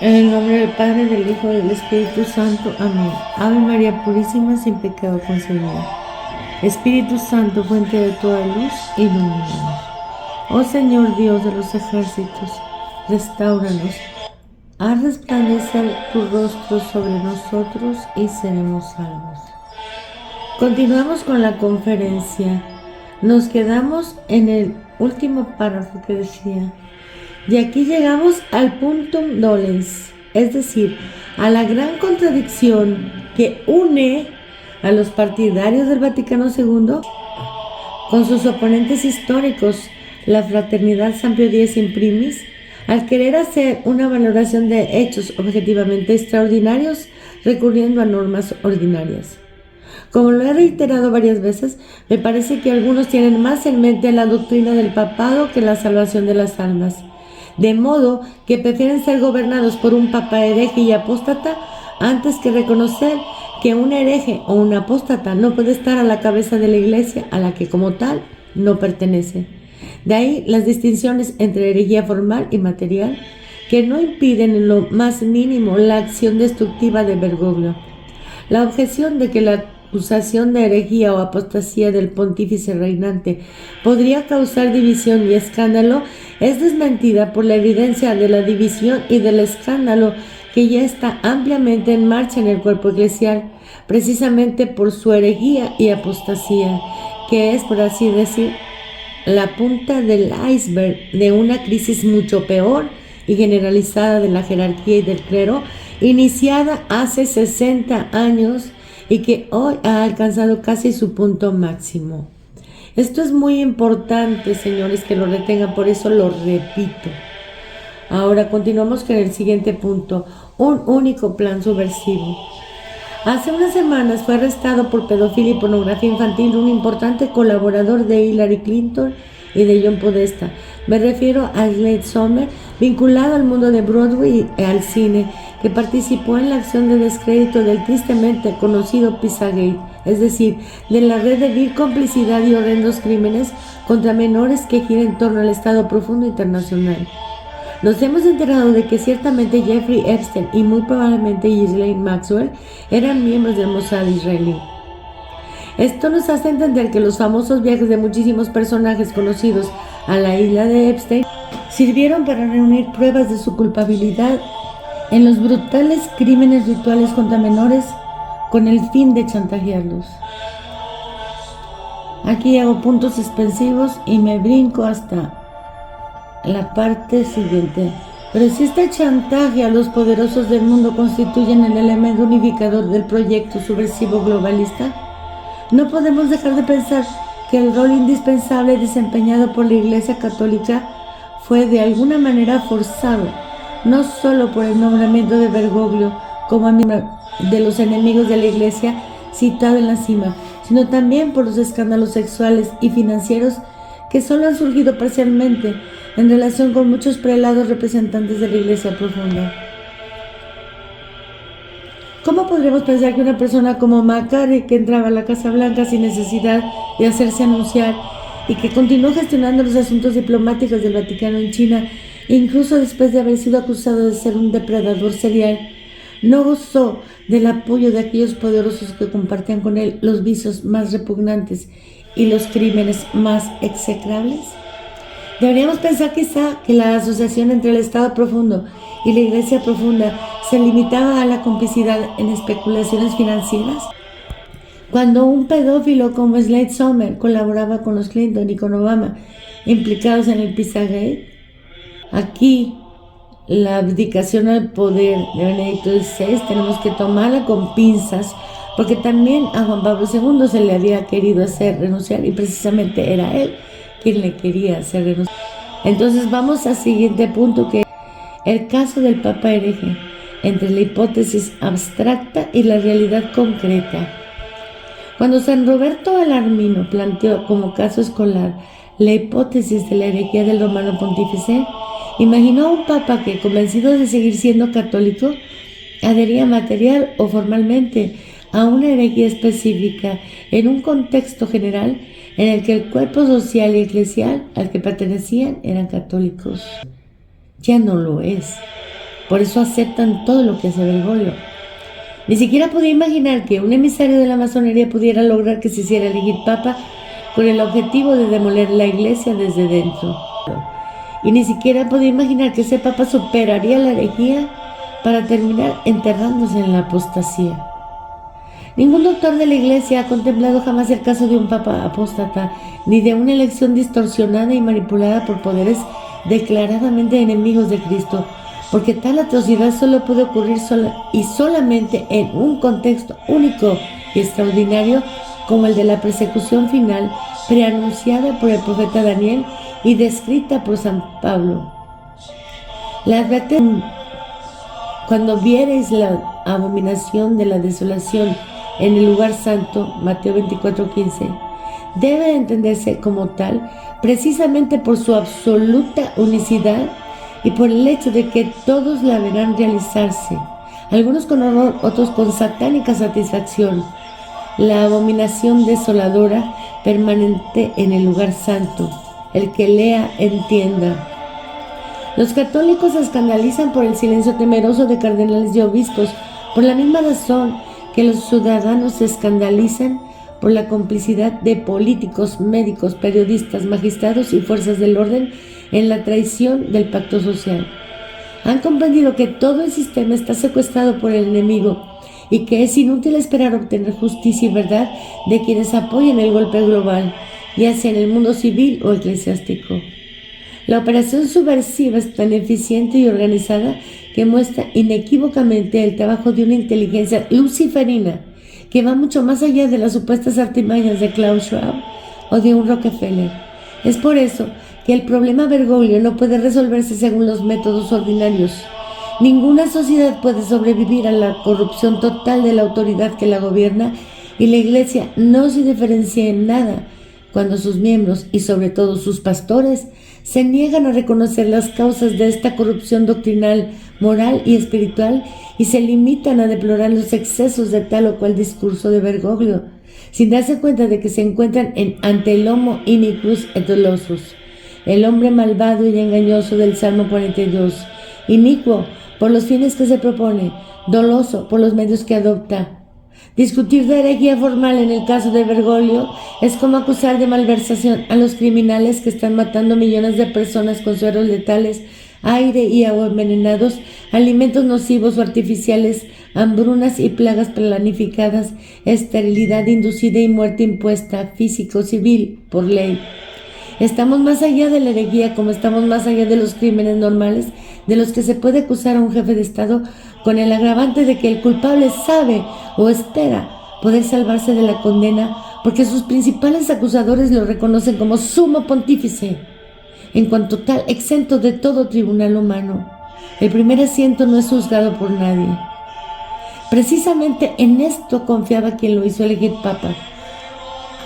En el nombre del Padre, del Hijo y del Espíritu Santo. Amén. Ave María Purísima, sin pecado concebida. Espíritu Santo, fuente de toda luz, ilumínanos. Oh Señor Dios de los ejércitos, restáuranos. Haz resplandecer tu rostro sobre nosotros y seremos salvos. Continuamos con la conferencia. Nos quedamos en el último párrafo que decía: y aquí llegamos al puntum dolens, es decir, a la gran contradicción que une a los partidarios del Vaticano II con sus oponentes históricos, la Fraternidad San Pío X in primis, al querer hacer una valoración de hechos objetivamente extraordinarios recurriendo a normas ordinarias. Como lo he reiterado varias veces, me parece que algunos tienen más en mente la doctrina del papado que la salvación de las almas, de modo que prefieren ser gobernados por un papa hereje y apóstata antes que reconocer que un hereje o un apóstata no puede estar a la cabeza de la Iglesia a la que como tal no pertenece. De ahí las distinciones entre herejía formal y material, que no impiden en lo más mínimo la acción destructiva de Bergoglio. La objeción de que la acusación de herejía o apostasía del pontífice reinante podría causar división y escándalo es desmentida por la evidencia de la división y del escándalo que ya está ampliamente en marcha en el cuerpo eclesial, precisamente por su herejía y apostasía, que es, por así decir, la punta del iceberg de una crisis mucho peor y generalizada de la jerarquía y del clero, iniciada hace 60 años y que hoy ha alcanzado casi su punto máximo. Esto es muy importante, señores, que lo retengan, por eso lo repito. Ahora continuamos con el siguiente punto: un único plan subversivo. Hace unas semanas fue arrestado por pedofilia y pornografía infantil un importante colaborador de Hillary Clinton y de John Podesta. Me refiero a Slade Sommer, vinculado al mundo de Broadway y al cine, que participó en la acción de descrédito del tristemente conocido Pizzagate, es decir, de la red de vil complicidad y horrendos crímenes contra menores que gira en torno al Estado Profundo Internacional. Nos hemos enterado de que ciertamente Jeffrey Epstein y muy probablemente Ghislaine Maxwell eran miembros del Mossad israelí. Esto nos hace entender que los famosos viajes de muchísimos personajes conocidos a la isla de Epstein sirvieron para reunir pruebas de su culpabilidad en los brutales crímenes rituales contra menores con el fin de chantajearlos. Aquí hago puntos suspensivos y me brinco hasta la parte siguiente. Pero si este chantaje a los poderosos del mundo constituyen el elemento unificador del proyecto subversivo globalista, no podemos dejar de pensar que el rol indispensable desempeñado por la Iglesia Católica fue de alguna manera forzado, no solo por el nombramiento de Bergoglio como miembro de los enemigos de la Iglesia citado en la cima, sino también por los escándalos sexuales y financieros que solo han surgido parcialmente en relación con muchos prelados representantes de la Iglesia Profunda. ¿Cómo podríamos pensar que una persona como McCarthy, que entraba a la Casa Blanca sin necesidad de hacerse anunciar y que continuó gestionando los asuntos diplomáticos del Vaticano en China, incluso después de haber sido acusado de ser un depredador serial, no gozó del apoyo de aquellos poderosos que compartían con él los vicios más repugnantes y los crímenes más execrables? Deberíamos pensar quizá que la asociación entre el Estado Profundo y la Iglesia Profunda se limitaba a la complicidad en especulaciones financieras. Cuando un pedófilo como Slade Sommer colaboraba con los Clinton y con Obama implicados en el Pizzagate, aquí la abdicación al poder de Benedicto XVI tenemos que tomarla con pinzas, porque también a Juan Pablo II se le había querido hacer renunciar y precisamente era él quien le quería hacer renunciar. Entonces vamos al siguiente punto, que es el caso del Papa hereje, entre la hipótesis abstracta y la realidad concreta. Cuando San Roberto Alarmino planteó como caso escolar la hipótesis de la herejía del romano pontífice, imaginó a un papa que, convencido de seguir siendo católico, adhería material o formalmente a una herejía específica en un contexto general en el que el cuerpo social y eclesial al que pertenecían eran católicos. Ya no lo es. Por eso aceptan todo lo que hace Bergoglio. Ni siquiera podía imaginar que un emisario de la masonería pudiera lograr que se hiciera elegir papa con el objetivo de demoler la iglesia desde dentro. Y ni siquiera podía imaginar que ese papa superaría la herejía para terminar enterrándose en la apostasía. Ningún doctor de la iglesia ha contemplado jamás el caso de un papa apóstata, ni de una elección distorsionada y manipulada por poderes declaradamente enemigos de Cristo, porque tal atrocidad solo puede ocurrir solamente en un contexto único y extraordinario como el de la persecución final preanunciada por el profeta Daniel y descrita por San Pablo. La advertencia: cuando viereis la abominación de la desolación en el lugar santo, Mateo 24:15, debe entenderse como tal precisamente por su absoluta unicidad y por el hecho de que todos la verán realizarse, algunos con horror, otros con satánica satisfacción. La abominación desoladora permanente en el lugar santo. El que lea, entienda. Los católicos se escandalizan por el silencio temeroso de cardenales y obispos, por la misma razón que los ciudadanos se escandalizan por la complicidad de políticos, médicos, periodistas, magistrados y fuerzas del orden en la traición del pacto social. Han comprendido que todo el sistema está secuestrado por el enemigo y que es inútil esperar obtener justicia y verdad de quienes apoyan el golpe global, ya sea en el mundo civil o eclesiástico. La operación subversiva es tan eficiente y organizada que muestra inequívocamente el trabajo de una inteligencia luciferina que va mucho más allá de las supuestas artimañas de Klaus Schwab o de un Rockefeller. Es por eso que el problema Bergoglio no puede resolverse según los métodos ordinarios. Ninguna sociedad puede sobrevivir a la corrupción total de la autoridad que la gobierna, y la Iglesia no se diferencia en nada cuando sus miembros y sobre todo sus pastores se niegan a reconocer las causas de esta corrupción doctrinal, moral y espiritual y se limitan a deplorar los excesos de tal o cual discurso de Bergoglio, sin darse cuenta de que se encuentran ante el homo iniquus et dolosus, el hombre malvado y engañoso del Salmo 42, inicuo por los fines que se propone, doloso por los medios que adopta. Discutir de herejía formal en el caso de Bergoglio es como acusar de malversación a los criminales que están matando millones de personas con sueros letales, aire y agua envenenados, alimentos nocivos o artificiales, hambrunas y plagas planificadas, esterilidad inducida y muerte impuesta, físico-civil, por ley. Estamos más allá de la herejía, como estamos más allá de los crímenes normales de los que se puede acusar a un jefe de Estado, con el agravante de que el culpable sabe o espera poder salvarse de la condena porque sus principales acusadores lo reconocen como sumo pontífice, en cuanto tal exento de todo tribunal humano. El primer asiento no es juzgado por nadie. Precisamente en esto confiaba quien lo hizo elegir papa,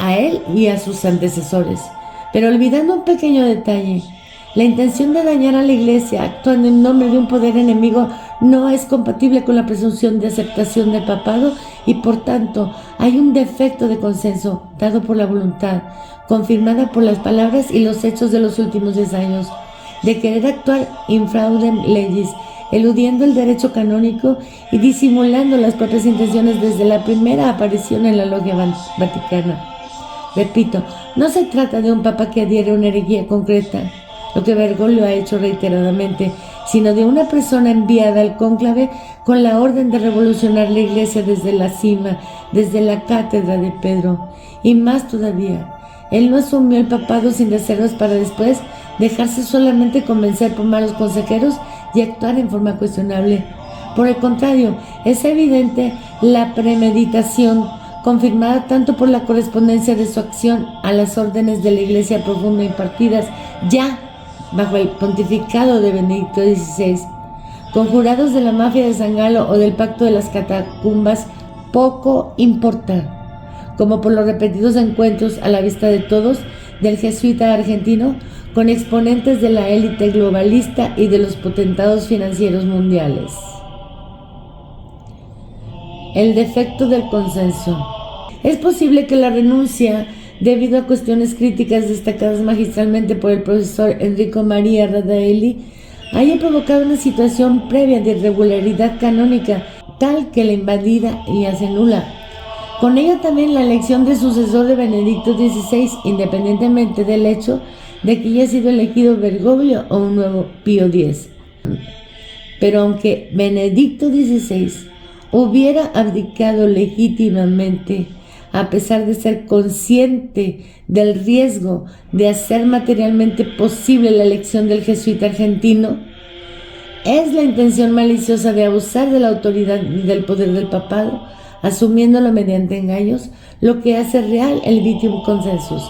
a él y a sus antecesores. Pero olvidando un pequeño detalle, la intención de dañar a la Iglesia actuando en nombre de un poder enemigo no es compatible con la presunción de aceptación del papado y por tanto hay un defecto de consenso dado por la voluntad, confirmada por las palabras y los hechos de los últimos 10 años, de querer actuar infraudem legis, eludiendo el derecho canónico y disimulando las propias intenciones desde la primera aparición en la Logia Vaticana. Repito, no se trata de un papa que adhiere a una herejía concreta, lo que Bergoglio ha hecho reiteradamente, sino de una persona enviada al cónclave con la orden de revolucionar la Iglesia desde la cima, desde la cátedra de Pedro. Y más todavía, él no asumió el papado sin reservas para después dejarse solamente convencer por malos consejeros y actuar en forma cuestionable. Por el contrario, es evidente la premeditación, confirmada tanto por la correspondencia de su acción a las órdenes de la Iglesia profunda impartidas ya bajo el pontificado de Benedicto XVI, conjurados de la mafia de San Galo o del pacto de las catacumbas, poco importa, como por los repetidos encuentros a la vista de todos del jesuita argentino con exponentes de la élite globalista y de los potentados financieros mundiales. El defecto del consenso. Es posible que la renuncia, debido a cuestiones críticas destacadas magistralmente por el profesor Enrico Maria Radaelli, haya provocado una situación previa de irregularidad canónica tal que la invalida y hace nula. Con ello también la elección de sucesor de Benedicto XVI, independientemente del hecho de que haya sido elegido Bergoglio o un nuevo Pío X. Pero aunque Benedicto XVI hubiera abdicado legítimamente, a pesar de ser consciente del riesgo de hacer materialmente posible la elección del jesuita argentino, es la intención maliciosa de abusar de la autoridad y del poder del papado, asumiéndolo mediante engaños, lo que hace real el Vitium Consensus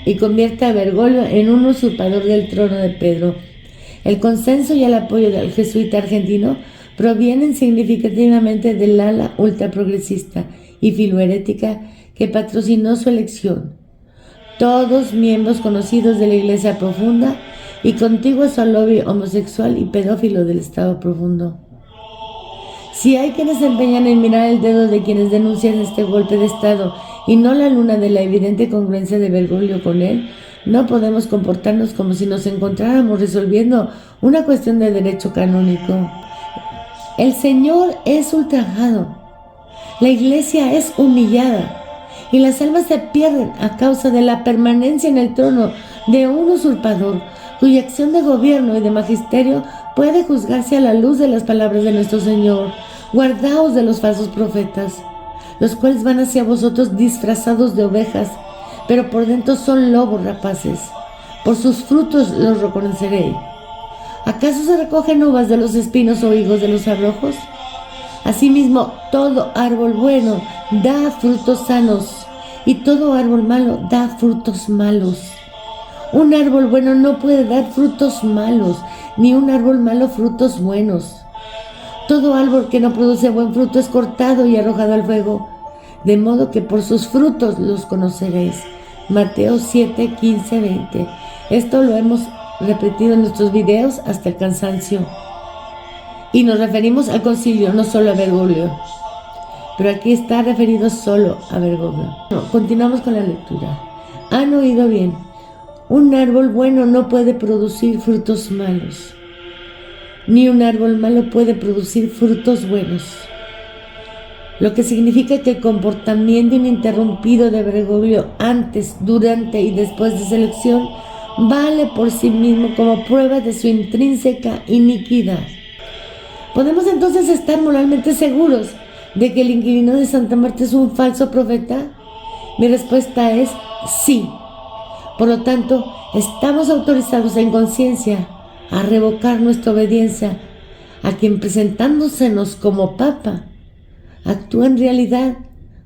y convierte a Bergoglio en un usurpador del trono de Pedro. El consenso y el apoyo del jesuita argentino provienen significativamente del ala ultraprogresista y filoherética que patrocinó su elección. Todos miembros conocidos de la Iglesia Profunda y contiguos al lobby homosexual y pedófilo del Estado Profundo. Si hay quienes se empeñan en mirar el dedo de quienes denuncian este golpe de Estado y no la luna de la evidente congruencia de Bergoglio con él, no podemos comportarnos como si nos encontráramos resolviendo una cuestión de derecho canónico. El Señor es ultrajado, la Iglesia es humillada y las almas se pierden a causa de la permanencia en el trono de un usurpador cuya acción de gobierno y de magisterio puede juzgarse a la luz de las palabras de nuestro Señor. Guardaos de los falsos profetas, los cuales van hacia vosotros disfrazados de ovejas, pero por dentro son lobos rapaces. Por sus frutos los reconoceréis. ¿Acaso se recogen uvas de los espinos o higos de los abrojos? Asimismo, todo árbol bueno da frutos sanos, y todo árbol malo da frutos malos. Un árbol bueno no puede dar frutos malos, ni un árbol malo frutos buenos. Todo árbol que no produce buen fruto es cortado y arrojado al fuego, de modo que por sus frutos los conoceréis. Mateo 7, 15, 20. Esto lo hemos repetido en nuestros videos hasta el cansancio. Y nos referimos al concilio, no solo a Bergoglio. Pero aquí está referido solo a Bergoglio. Continuamos con la lectura. Han oído bien. Un árbol bueno no puede producir frutos malos, ni un árbol malo puede producir frutos buenos. Lo que significa que el comportamiento ininterrumpido de Bergoglio antes, durante y después de su elección vale por sí mismo como prueba de su intrínseca iniquidad. ¿Podemos entonces estar moralmente seguros de que el inquilino de Santa Marta es un falso profeta? Mi respuesta es sí. Por lo tanto, estamos autorizados en conciencia a revocar nuestra obediencia a quien, presentándosenos como Papa, actúa en realidad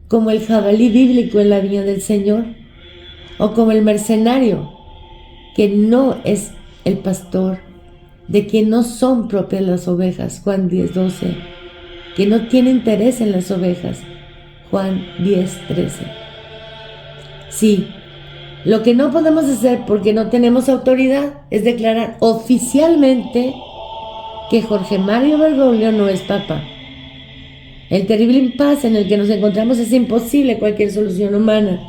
como el jabalí bíblico en la viña del Señor, o como el mercenario que no es el pastor, de quien no son propias las ovejas, Juan 10:12, que no tiene interés en las ovejas, Juan 10:13. Sí, lo que no podemos hacer porque no tenemos autoridad es declarar oficialmente que Jorge Mario Bergoglio no es papa. El terrible impasse en el que nos encontramos es imposible cualquier solución humana.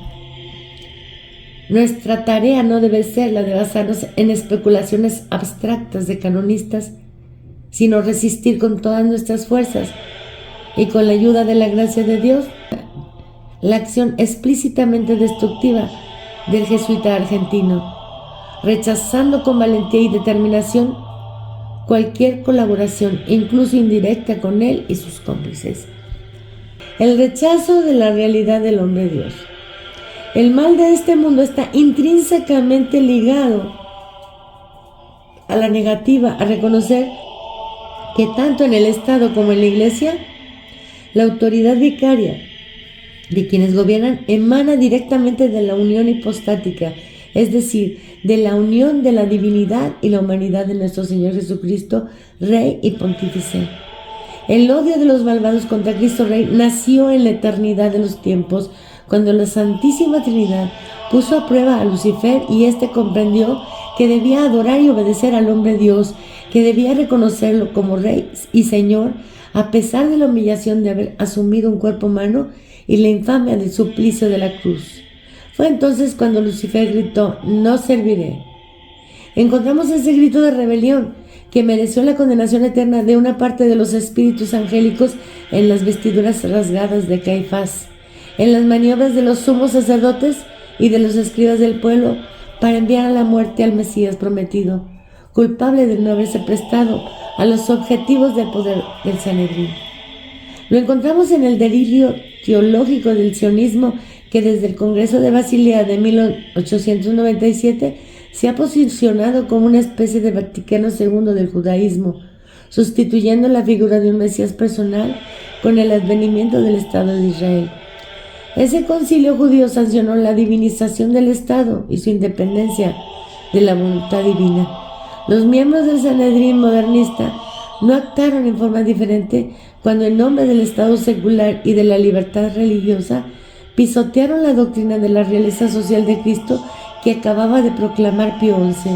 Nuestra tarea no debe ser la de basarnos en especulaciones abstractas de canonistas, sino resistir con todas nuestras fuerzas y con la ayuda de la gracia de Dios la acción explícitamente destructiva del jesuita argentino, rechazando con valentía y determinación cualquier colaboración, incluso indirecta, con él y sus cómplices. El rechazo de la realidad del hombre Dios. El mal de este mundo está intrínsecamente ligado a la negativa a reconocer que tanto en el Estado como en la Iglesia, la autoridad vicaria de quienes gobiernan emana directamente de la unión hipostática, es decir, de la unión de la divinidad y la humanidad de nuestro Señor Jesucristo, Rey y Pontífice. El odio de los malvados contra Cristo Rey nació en la eternidad de los tiempos, cuando la Santísima Trinidad puso a prueba a Lucifer y éste comprendió que debía adorar y obedecer al hombre Dios, que debía reconocerlo como Rey y Señor, a pesar de la humillación de haber asumido un cuerpo humano y la infamia del suplicio de la cruz. Fue entonces cuando Lucifer gritó: no serviré. Encontramos ese grito de rebelión que mereció la condenación eterna de una parte de los espíritus angélicos en las vestiduras rasgadas de Caifás, en las maniobras de los sumos sacerdotes y de los escribas del pueblo para enviar a la muerte al Mesías prometido, culpable de no haberse prestado a los objetivos del poder del Sanedrín. Lo encontramos en el delirio teológico del sionismo que desde el Congreso de Basilea de 1897 se ha posicionado como una especie de Vaticano II del judaísmo, sustituyendo la figura de un Mesías personal con el advenimiento del Estado de Israel. Ese concilio judío sancionó la divinización del Estado y su independencia de la voluntad divina. Los miembros del Sanedrín modernista no actuaron en forma diferente cuando en nombre del Estado secular y de la libertad religiosa pisotearon la doctrina de la realeza social de Cristo que acababa de proclamar Pío XI.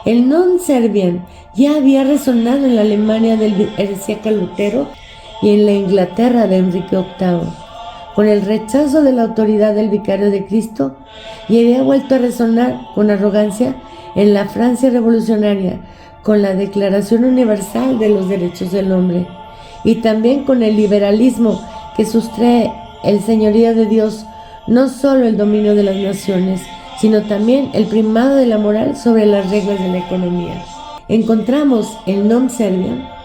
El non serviam ya había resonado en la Alemania del heresiarca Lutero y en la Inglaterra de Enrique VIII, con el rechazo de la autoridad del vicario de Cristo, y había vuelto a resonar con arrogancia en la Francia revolucionaria, con la Declaración Universal de los Derechos del Hombre, y también con el liberalismo que sustrae el señorío de Dios, no solo el dominio de las naciones, sino también el primado de la moral sobre las reglas de la economía. Encontramos el non serviam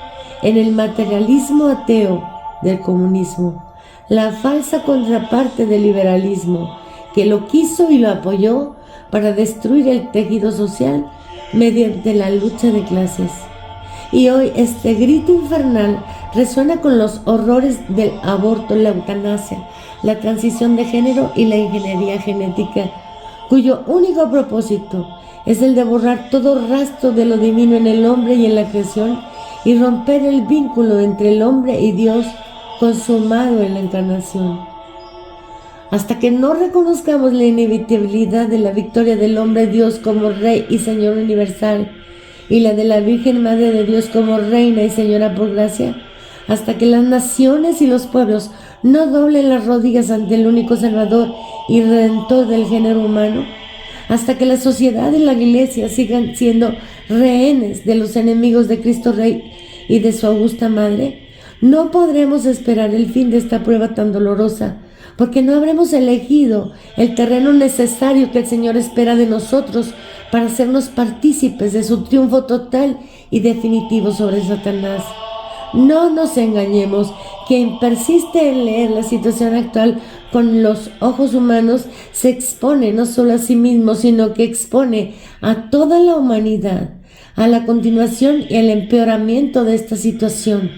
en el materialismo ateo del comunismo, la falsa contraparte del liberalismo, que lo quiso y lo apoyó para destruir el tejido social mediante la lucha de clases. Y hoy este grito infernal resuena con los horrores del aborto, la eutanasia, la transición de género y la ingeniería genética, cuyo único propósito es el de borrar todo rastro de lo divino en el hombre y en la creación y romper el vínculo entre el hombre y Dios consumado en la encarnación. Hasta que no reconozcamos la inevitabilidad de la victoria del hombre Dios como Rey y Señor universal y la de la Virgen Madre de Dios como Reina y Señora por gracia, hasta que las naciones y los pueblos no doblen las rodillas ante el único Salvador y Redentor del género humano, hasta que la sociedad y la Iglesia sigan siendo rehenes de los enemigos de Cristo Rey y de su augusta Madre, no podremos esperar el fin de esta prueba tan dolorosa, porque no habremos elegido el terreno necesario que el Señor espera de nosotros para hacernos partícipes de su triunfo total y definitivo sobre Satanás. No nos engañemos, quien persiste en leer la situación actual con los ojos humanos se expone no solo a sí mismo, sino que expone a toda la humanidad a la continuación y el empeoramiento de esta situación.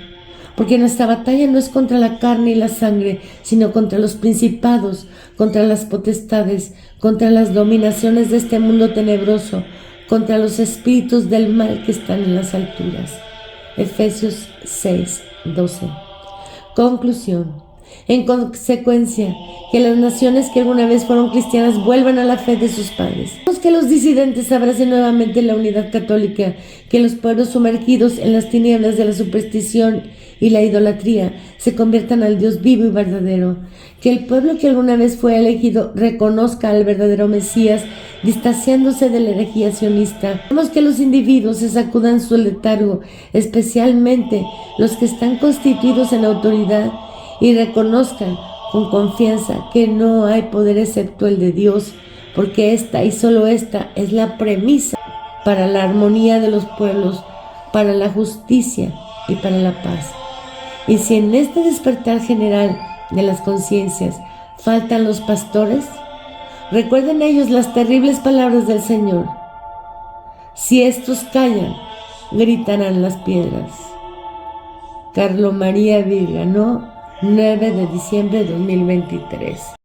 Porque nuestra batalla no es contra la carne y la sangre, sino contra los principados, contra las potestades, contra las dominaciones de este mundo tenebroso, contra los espíritus del mal que están en las alturas. Efesios 6:12. Conclusión. En consecuencia, que las naciones que alguna vez fueron cristianas vuelvan a la fe de sus padres. Que los disidentes abracen nuevamente la unidad católica, que los pueblos sumergidos en las tinieblas de la superstición y la idolatría se conviertan al Dios vivo y verdadero, que el pueblo que alguna vez fue elegido reconozca al verdadero Mesías, distanciándose de la herejía sionista. Queremos que los individuos se sacudan su letargo, especialmente los que están constituidos en autoridad, y reconozcan con confianza que no hay poder excepto el de Dios, porque esta y solo esta es la premisa para la armonía de los pueblos, para la justicia y para la paz. Y si en este despertar general de las conciencias faltan los pastores, recuerden ellos las terribles palabras del Señor. Si estos callan, gritarán las piedras. Carlo María Virganó, 9 de diciembre de 2023.